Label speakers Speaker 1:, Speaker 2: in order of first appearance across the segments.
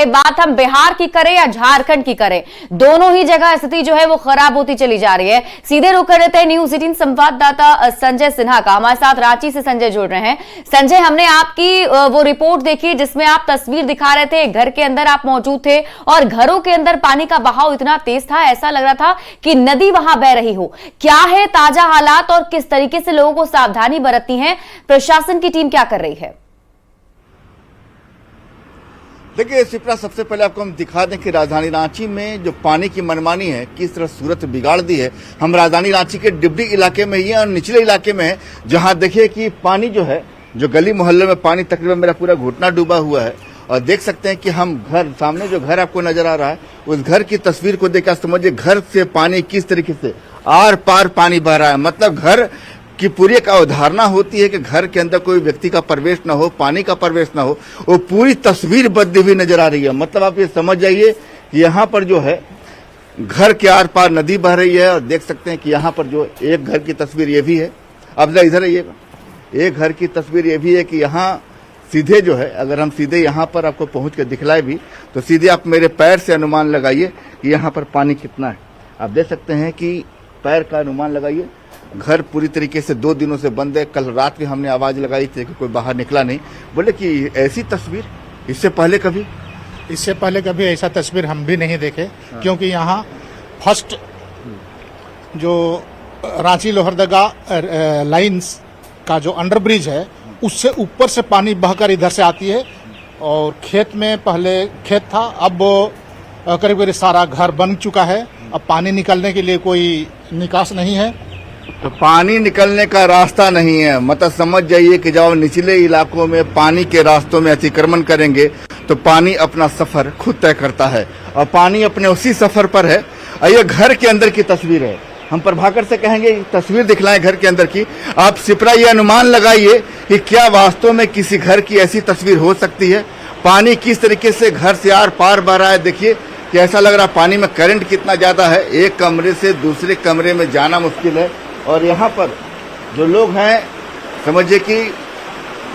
Speaker 1: चाहे बात हम बिहार की करें या झारखंड की करें, दोनों ही जगह स्थिति जो है वो खराब होती चली जा रही है। सीधे रुख कर लेते हैं न्यूज 18 संवाददाता संजय सिन्हा का। हमारे साथ रांची से संजय जुड़ रहे हैं। संजय, हमने आपकी वो रिपोर्ट देखी जिसमें आप तस्वीर दिखा रहे थे, घर के अंदर आप मौजूद थे और घरों के अंदर पानी का बहाव इतना तेज था, ऐसा लग रहा था कि नदी वहां बह रही हो। क्या है ताजा हालात और किस तरीके से लोगों को सावधानी बरतनी है, प्रशासन की टीम क्या कर रही है?
Speaker 2: देखिए शिप्रा, सबसे पहले आपको हम दिखा दें कि राजधानी रांची में जो पानी की मनमानी है, किस तरह सूरत बिगाड़ दी है। हम राजधानी रांची के डिब्डी इलाके में ही हैं और निचले इलाके में है, जहां देखिए कि पानी जो है, जो गली मोहल्ले में पानी तकरीबन मेरा पूरा घुटना डूबा हुआ है। और देख सकते हैं कि हम घर, सामने जो घर आपको नजर आ रहा है, उस घर की तस्वीर को देखकर समझिए घर से पानी किस तरीके से आर पार पानी बह रहा है। मतलब घर की पूरी एक अवधारणा होती है कि घर के अंदर कोई व्यक्ति का प्रवेश न हो, पानी का प्रवेश न हो, वो पूरी तस्वीर बदली हुई नजर आ रही है। मतलब आप ये समझ जाइए कि यहाँ पर जो है घर के आर पार नदी बह रही है। और देख सकते हैं कि यहाँ पर जो एक घर की तस्वीर ये भी है। अब इधर आइएगा, एक घर की तस्वीर ये भी है कि यहाँ सीधे जो है, अगर हम सीधे यहाँ पर आपको पहुंच के दिखलाए भी तो सीधे आप मेरे पैर से अनुमान लगाइए कि यहाँ पर पानी कितना है। आप देख सकते हैं कि पैर का अनुमान लगाइए। घर पूरी तरीके से 2 दिनों से बंद है। कल रात भी हमने आवाज लगाई थी कि कोई बाहर निकला नहीं। बोले कि ऐसी तस्वीर इससे पहले कभी
Speaker 3: ऐसा तस्वीर हम भी नहीं देखे। क्योंकि यहाँ फर्स्ट जो रांची लोहरदगा लाइंस का जो अंडरब्रिज है, उससे ऊपर से पानी बहकर इधर से आती है। और खेत में पहले खेत था, अब करीब करीब सारा घर बन चुका है। अब पानी निकलने के लिए कोई निकास नहीं है,
Speaker 2: तो पानी निकलने का रास्ता नहीं है। मतलब समझ जाइए कि जब निचले इलाकों में पानी के रास्तों में अतिक्रमण करेंगे तो पानी अपना सफर खुद तय करता है और पानी अपने उसी सफर पर है। और ये घर के अंदर की तस्वीर है। हम प्रभाकर से कहेंगे तस्वीर दिखलाएं घर के अंदर की। आप शिप्रा ये अनुमान लगाइए कि क्या वास्तव में किसी घर की ऐसी तस्वीर हो सकती है। पानी किस तरीके से घर से आर पार बह रहा है। देखिए कि ऐसा लग रहा है पानी में करंट कितना ज्यादा है। एक कमरे से दूसरे कमरे में जाना मुश्किल है। और यहाँ पर जो लोग हैं, समझिए कि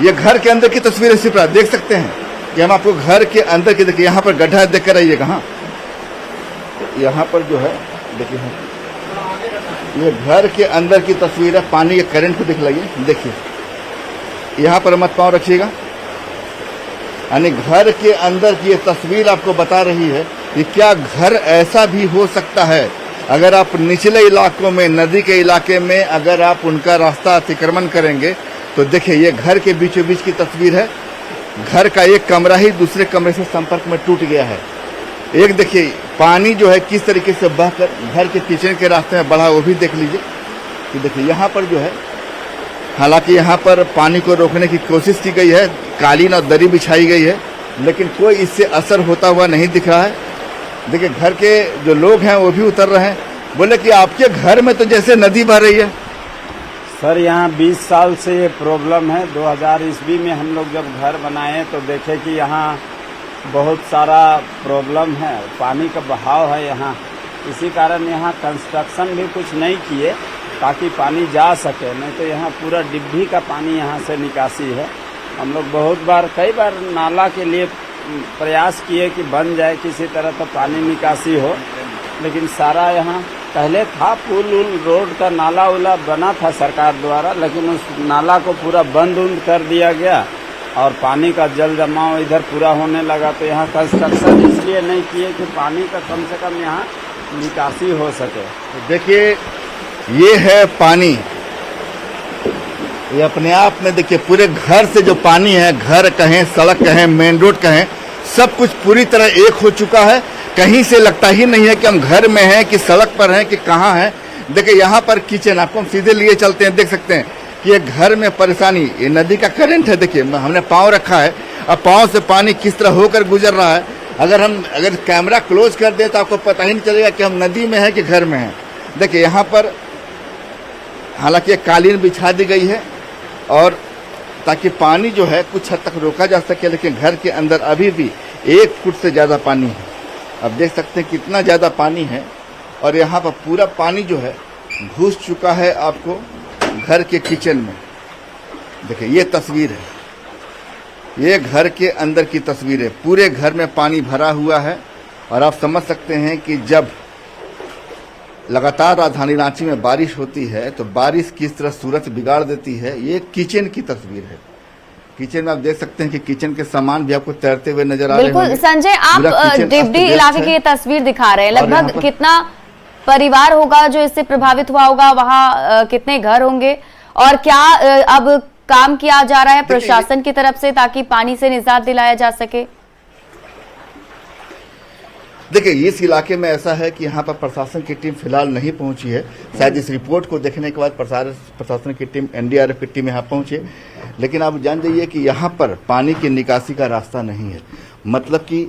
Speaker 2: ये घर के अंदर की तस्वीर है। शिप्रा देख सकते हैं कि हम आपको घर के अंदर की, देखिए यहाँ पर गड्ढा देख कर आइएगा। हाँ, यहाँ पर जो है देखिए, ये घर के अंदर की तस्वीर है। पानी के करंट को दिखलाइए। देखिए यहाँ पर मत पाँव रखिएगा। यानी घर के अंदर की ये तस्वीर आपको बता रही है कि क्या घर ऐसा भी हो सकता है। अगर आप निचले इलाकों में, नदी के इलाके में अगर आप उनका रास्ता अतिक्रमण करेंगे तो देखिए ये घर के बीचों बीच की तस्वीर है। घर का एक कमरा ही दूसरे कमरे से संपर्क में टूट गया है। एक देखिए पानी जो है किस तरीके से बहकर घर के किचन के रास्ते में बढ़ा, वो भी देख लीजिए। कि देखिए यहाँ पर जो है, हालांकि यहाँ पर पानी को रोकने की कोशिश की गई है, कालीन और दरी बिछाई गई है, लेकिन कोई इससे असर होता हुआ नहीं दिख रहा है। देखिए घर के जो लोग हैं वो भी उतर रहे हैं। बोले कि आपके घर में तो जैसे नदी बह रही है।
Speaker 4: सर यहाँ 20 साल से ये प्रॉब्लम है। 2000 ईस्वी में हम लोग जब घर बनाए तो देखे कि यहाँ बहुत सारा प्रॉब्लम है, पानी का बहाव है यहाँ। इसी कारण यहाँ कंस्ट्रक्शन भी कुछ नहीं किए ताकि पानी जा सके, नहीं तो यहाँ पूरा डिब्भी का पानी यहाँ से निकासी है। हम लोग बहुत बार, कई बार नाला के लिए प्रयास किए कि बन जाए किसी तरह तो पानी निकासी हो, लेकिन सारा यहाँ पहले था पुल उल, रोड का नाला उला बना था सरकार द्वारा, लेकिन उस नाला को पूरा बंद उंद कर दिया गया और पानी का जल जमाव इधर पूरा होने लगा। तो यहाँ कंस्ट्रक्शन इसलिए नहीं किए कि पानी का कम से कम यहाँ निकासी हो सके।
Speaker 2: देखिए ये है पानी, ये अपने आप में देखिए पूरे घर से जो पानी है, घर कहें, सड़क कहें, मेन रोड कहें, सब कुछ पूरी तरह एक हो चुका है। कहीं से लगता ही नहीं है कि हम घर में हैं कि सड़क पर हैं कि कहाँ हैं। देखिए यहाँ पर किचन, आपको हम सीधे लिए चलते हैं, देख सकते हैं कि ये घर में परेशानी, ये नदी का करंट है। देखिए हमने पाँव रखा है, अब पाँव से पानी किस तरह होकर गुजर रहा है। अगर कैमरा क्लोज कर दे तो आपको पता ही नहीं चलेगा कि हम नदी में हैं कि घर में हैं। देखिए यहाँ पर हालांकि कालीन बिछा दी गई है और ताकि पानी जो है कुछ हद तक रोका जा सके, लेकिन घर के अंदर अभी भी 1 फुट से ज़्यादा पानी है। अब देख सकते हैं कितना ज़्यादा पानी है और यहाँ पर पूरा पानी जो है घुस चुका है आपको घर के किचन में। देखिए ये तस्वीर है, ये घर के अंदर की तस्वीर है। पूरे घर में पानी भरा हुआ है और आप समझ सकते हैं कि जब लगातार राजधानी रांची में बारिश होती है तो बारिश किस तरह सूरत बिगाड़ देती है। ये किचन की तस्वीर है। किचन में आप देख सकते हैं कि किचन के सामान भी आपको तैरते हुए नजर आ रहे हैं।
Speaker 1: बिल्कुल संजय, आप डिबडी इलाके की ये तस्वीर दिखा रहे हैं। लगभग कितना परिवार होगा जो इससे प्रभावित हुआ होगा? वहां कितने घर होंगे और क्या अब काम किया जा रहा है प्रशासन की तरफ से ताकि पानी से निजात दिलाया जा सके?
Speaker 2: देखिए, इस इलाके में ऐसा है कि यहाँ पर प्रशासन की टीम फिलहाल नहीं पहुंची है। शायद इस रिपोर्ट को देखने के बाद प्रशासन की टीम, एनडीआरएफ की टीम यहाँ पहुंचे, लेकिन आप जान जाइए कि यहाँ पर पानी की निकासी का रास्ता नहीं है। मतलब कि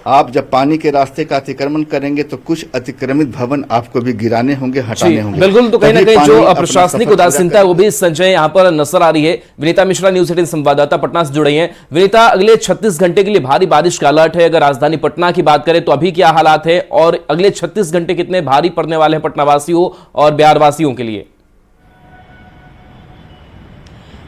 Speaker 2: आप जब पानी के रास्ते का अतिक्रमण करेंगे तो कुछ अतिक्रमित भवन आपको भी गिराने होंगे, हटाने होंगे।
Speaker 5: बिल्कुल, तो कहीं ना कहीं जो प्रशासनिक उदासीनता है वो भी संजय यहाँ पर नजर आ रही है। विनीता मिश्रा, न्यूज 18 संवाददाता पटना से जुड़े हैं। विनीता, अगले 36 घंटे के लिए भारी बारिश का अलर्ट है। अगर राजधानी पटना की बात करें तो अभी क्या हालात है और अगले 36 घंटे कितने भारी पड़ने वाले हैं पटना वासियों और बिहार वासियों के लिए?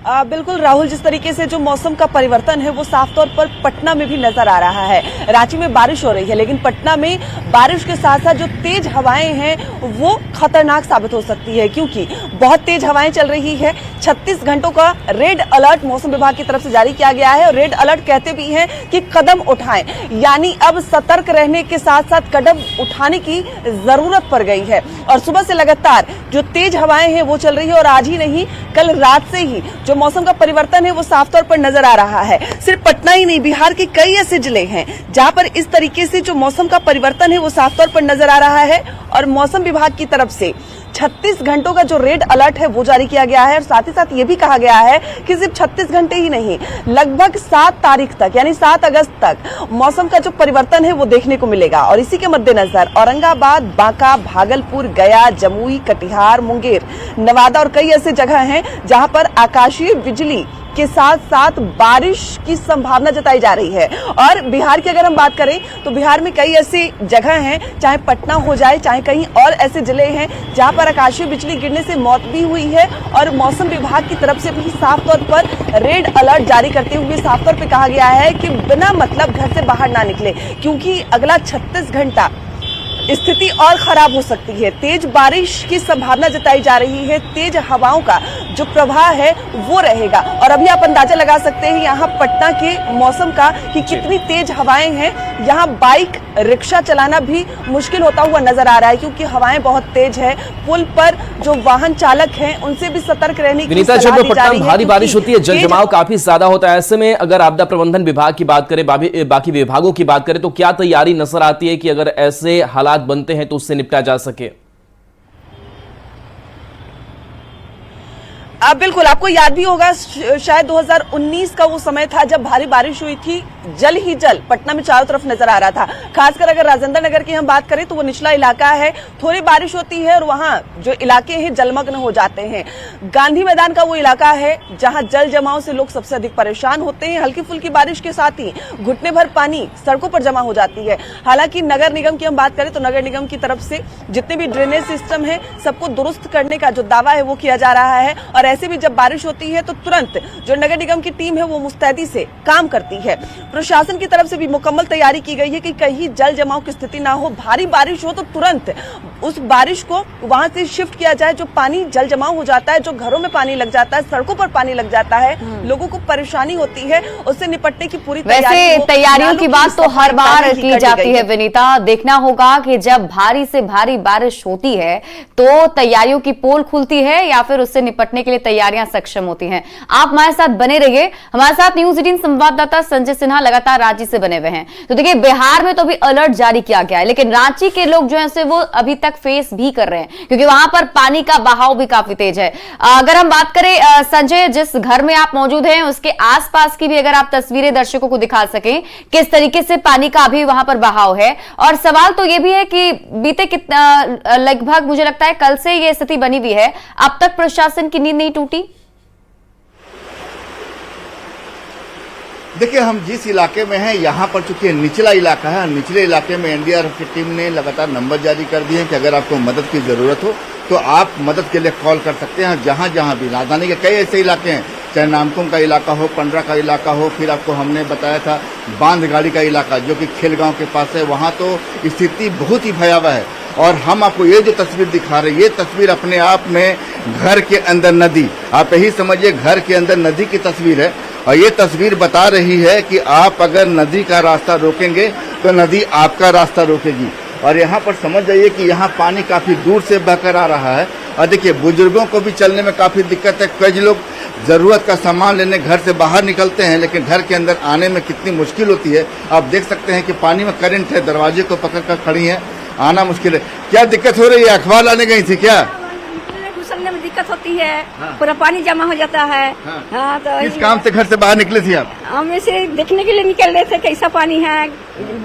Speaker 6: बिल्कुल राहुल, जिस तरीके से जो मौसम का परिवर्तन है वो साफ तौर पर पटना में भी नजर आ रहा है। रांची में बारिश हो रही है लेकिन पटना में बारिश के साथ साथ जो तेज हवाएं हैं वो खतरनाक साबित हो सकती है, क्योंकि बहुत तेज हवाएं चल रही है। 36 घंटों का रेड अलर्ट मौसम विभाग की तरफ से जारी किया गया है और रेड अलर्ट कहते भी हैं कि कदम उठाएं, यानी अब सतर्क रहने के साथ साथ कदम उठाने की जरूरत पड़ गई है। और सुबह से लगातार जो तेज हवाएं हैं वो चल रही है और आज ही नहीं, कल रात से ही जो मौसम का परिवर्तन है वो साफ तौर पर नजर आ रहा है। सिर्फ पटना ही नहीं, बिहार के कई ऐसे जिले हैं जहां पर इस तरीके से जो मौसम का परिवर्तन है वो साफ तौर पर नजर आ रहा है। और मौसम विभाग की तरफ से 36 घंटों का जो रेड अलर्ट है वो जारी किया गया है और साथ ही साथ ये भी कहा गया है कि सिर्फ 36 घंटे ही नहीं, लगभग 7 तारीख तक यानी 7 अगस्त तक मौसम का जो परिवर्तन है वो देखने को मिलेगा। और इसी के मद्देनजर औरंगाबाद, बांका, भागलपुर, गया, जमुई, कटिहार, मुंगेर, नवादा और कई ऐसे जगह हैं जहां पर आकाशीय बिजली के साथ साथ बारिश की संभावना जताई जा रही है। और बिहार की अगर हम बात करें तो बिहार में कई ऐसी जगह हैं, चाहे पटना हो जाए चाहे कहीं और ऐसे जिले हैं जहां पर आकाशीय बिजली गिरने से मौत भी हुई है। और मौसम विभाग की तरफ से भी साफ तौर पर रेड अलर्ट जारी करते हुए साफ तौर पर कहा गया है कि बिना मतलब घर से बाहर ना निकले, क्योंकि अगला 36 घंटा स्थिति और खराब हो सकती है। तेज बारिश की संभावना जताई जा रही है, तेज हवाओं का जो प्रवाह है वो रहेगा। और अभी आप अंदाजा लगा सकते हैं यहाँ पटना के मौसम का कि कितनी तेज हवाएं हैं। यहाँ बाइक, रिक्शा चलाना भी मुश्किल होता हुआ नजर आ रहा है क्योंकि हवाएं बहुत तेज है। पुल पर जो वाहन चालक हैं उनसे भी सतर्क रहने की सलाह दी जा रही है।
Speaker 5: पटना में भारी बारिश होती है, जल जमाव काफी ज्यादा होता है। ऐसे में अगर आपदा प्रबंधन विभाग की बात करें, बाकी विभागों की बात करें तो क्या तैयारी नजर आती है कि अगर ऐसे हालात बनते हैं तो उससे निपटा जा सके?
Speaker 6: बिल्कुल, आपको याद भी होगा शायद 2019 का वो समय था जब भारी बारिश हुई थी, जल ही जल पटना में चारों तरफ नजर आ रहा था। खासकर अगर राजेंद्र नगर की हम बात करें तो वो निचला इलाका है, थोड़ी बारिश होती है और वहां जो इलाके हैं जलमग्न हो जाते हैं। गांधी मैदान का वो इलाका है जहां जल जमाव से लोग सबसे अधिक परेशान होते हैं। हल्की फुल्की बारिश के साथ ही घुटने भर पानी सड़कों पर जमा हो जाती है। हालांकि नगर निगम की हम बात करें तो नगर निगम की तरफ से जितने भी ड्रेनेज सिस्टम है सबको दुरुस्त करने का जो दावा है वो किया जा रहा है। और ऐसे भी जब बारिश होती है तो तुरंत जो नगर निगम की टीम है वो मुस्तैदी से काम करती है। प्रशासन की तरफ से भी मुकम्मल तैयारी की गई है कि कहीं जल जमाव की स्थिति ना हो। भारी बारिश हो तो तुरंत उस बारिश को वहां से शिफ्ट किया जाए। जो पानी जल जमाव हो जाता है, जो घरों में पानी लग जाता है, सड़कों पर पानी लग जाता है, लोगों को परेशानी होती है, उससे निपटने की पूरी
Speaker 1: वैसे तैयारियों की बात तो हर बार की जाती है विनीता। देखना होगा कि जब भारी से भारी बारिश होती है तो तैयारियों की पोल खुलती है या फिर उससे निपटने के लिए तैयारियां सक्षम होती हैं। आप हमारे साथ बने रहिए। हमारे साथ न्यूज 18 संवाददाता संजय सिन्हा लगातार रांची से बने हुए हैं। तो देखिए, बिहार में तो अभी अलर्ट जारी किया गया है, लेकिन रांची के लोग जो है वो अभी तक फेस भी कर रहे हैं क्योंकि वहां पर पानी का बहाव भी काफी तेज है। अगर हम बात करें संजय, जिस घर में आप मौजूद हैं उसके आसपास की भी अगर आप तस्वीरें दर्शकों को दिखा सकें किस तरीके से पानी का अभी वहां पर बहाव है। और सवाल तो यह भी है कि बीते कितना लगभग मुझे लगता है कल से यह स्थिति बनी हुई है, अब तक प्रशासन की नींद नहीं टूटी?
Speaker 2: देखिए, हम जिस इलाके में हैं यहाँ पर चूंकि निचला इलाका है, निचले इलाके में एनडीआरएफ की टीम ने लगातार नंबर जारी कर दिए हैं कि अगर आपको मदद की जरूरत हो तो आप मदद के लिए कॉल कर सकते हैं। जहां जहां भी राजधानी के कई ऐसे इलाके हैं चाहे नामकुम का इलाका हो, पंडरा का इलाका हो, फिर आपको हमने बताया था बांधगाड़ी का इलाका जो कि खेलगांव के पास है, वहाँ तो स्थिति बहुत ही भयावह है। और हम आपको ये जो तस्वीर दिखा रहे हैं, ये तस्वीर अपने आप में घर के अंदर नदी, आप यही समझिए घर के अंदर नदी की तस्वीर है। और ये तस्वीर बता रही है कि आप अगर नदी का रास्ता रोकेंगे तो नदी आपका रास्ता रोकेगी। और यहाँ पर समझ जाइए कि यहाँ पानी काफी दूर से बहकर आ रहा है। और देखिए बुजुर्गों को भी चलने में काफी दिक्कत है। कई लोग जरूरत का सामान लेने घर से बाहर निकलते हैं, लेकिन घर के अंदर आने में कितनी मुश्किल होती है। आप देख सकते हैं कि पानी में करंट है, दरवाजे को पकड़कर खड़ी है, आना मुश्किल है। क्या दिक्कत हो रही है? अखबार लाने गई थी क्या?
Speaker 7: घुसने में दिक्कत होती है। पूरा पानी जमा हो जाता है। हाँ, तो
Speaker 2: किस काम से घर से बाहर निकले थी आप?
Speaker 7: हम ऐसे देखने के लिए निकल रहे थे कैसा पानी है,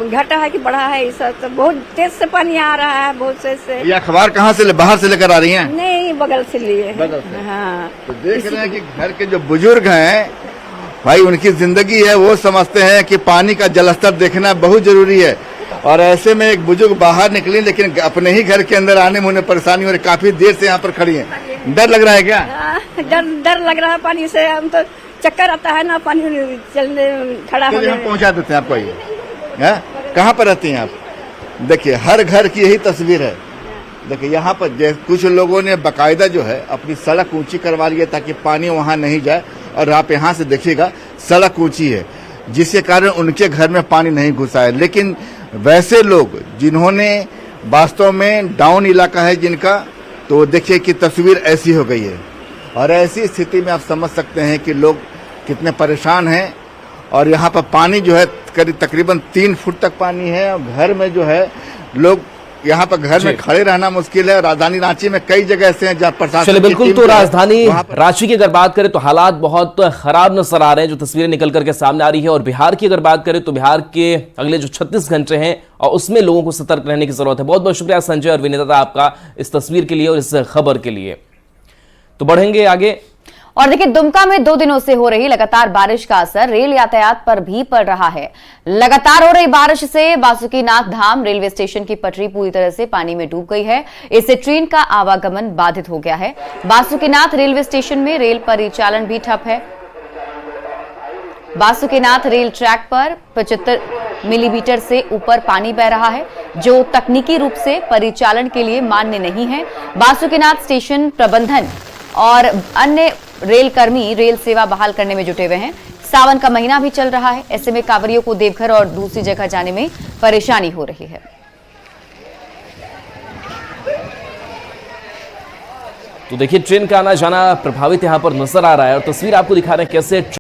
Speaker 7: घटा है कि बढ़ा है। ऐसा तो बहुत तेज से पानी आ रहा है, बहुत से।
Speaker 2: ये अखबार कहाँ से बाहर से लेकर आ रही हैं?
Speaker 7: नहीं, बगल से लिए।
Speaker 2: बगल से।
Speaker 7: हाँ,
Speaker 2: तो देख रहे हैं कि घर के जो बुजुर्ग हैं भाई, उनकी जिंदगी है, वो समझते हैं कि पानी का जलस्तर देखना बहुत जरूरी है। और ऐसे में एक बुजुर्ग बाहर निकली, लेकिन अपने ही घर के अंदर आने में उन्हें परेशानी हो रही, काफी देर से यहाँ पर खड़ी हैं। डर लग रहा है क्या?
Speaker 7: डर लग रहा है पानी से। हम तो चक्कर आता है ना पानी चलने खड़ा
Speaker 2: तो
Speaker 7: होने
Speaker 2: यहाँ
Speaker 7: में।
Speaker 2: पहुँचा देते हैं आपको। ये कहाँ पर रहती हैं आप? देखिए हर घर की यही तस्वीर है। देखिए यहाँ पर कुछ लोगों ने बाकायदा जो है अपनी सड़क ऊंची करवा ली है ताकि पानी वहाँ नहीं जाए। और आप यहाँ से देखिएगा सड़क ऊंची है, जिसके कारण उनके घर में पानी नहीं घुसा है। लेकिन वैसे लोग जिन्होंने वास्तव में डाउन इलाका है जिनका, तो देखिए कि तस्वीर ऐसी हो गई है। और ऐसी स्थिति में आप समझ सकते हैं कि लोग कितने परेशान हैं। और यहाँ पर पानी जो है करीब तकरीबन 3 फुट तक पानी है। और घर में जो है लोग यहाँ पर घर में खड़े रहना मुश्किल है। राजधानी रांची में कई जगह ऐसे हैं जहाँ प्रशासन
Speaker 5: चलिए
Speaker 2: की
Speaker 5: बिल्कुल।
Speaker 2: टीम
Speaker 5: तो
Speaker 2: जो है,
Speaker 5: राजधानी
Speaker 2: वहाँ पर
Speaker 5: रांची की अगर बात करें तो हालात बहुत खराब नजर आ रहे हैं, जो तस्वीरें निकल करके सामने आ रही है। और बिहार की अगर बात करें तो बिहार के अगले जो 36 घंटे हैं और उसमें लोगों को सतर्क रहने की जरूरत है। बहुत बहुत शुक्रिया संजय और विनीता आपका इस तस्वीर के लिए और इस खबर के लिए। तो बढ़ेंगे आगे।
Speaker 1: और देखिए दुमका में 2 दिनों से हो रही लगातार बारिश का असर रेल यातायात पर भी पड़ रहा है। लगातार हो रही बारिश से बासुकीनाथ धाम रेलवे स्टेशन की पटरी पूरी तरह से पानी में डूब गई है। इससे ट्रेन का आवागमन बाधित हो गया है। बासुकीनाथ रेलवे स्टेशन में रेल परिचालन भी ठप है। बासुकीनाथ रेल ट्रैक पर 75 मिलीमीटर से ऊपर पानी बह रहा है, जो तकनीकी रूप से परिचालन के लिए मान्य नहीं है। बासुकीनाथ स्टेशन प्रबंधन और अन्य रेल कर्मी रेल सेवा बहाल करने में जुटे हुए हैं। सावन का महीना भी चल रहा है, ऐसे में कांवरियों को देवघर और दूसरी जगह जाने में परेशानी हो रही है।
Speaker 5: तो देखिए ट्रेन का आना जाना प्रभावित यहां पर नजर आ रहा है और तस्वीर आपको दिखा रहे हैं कैसे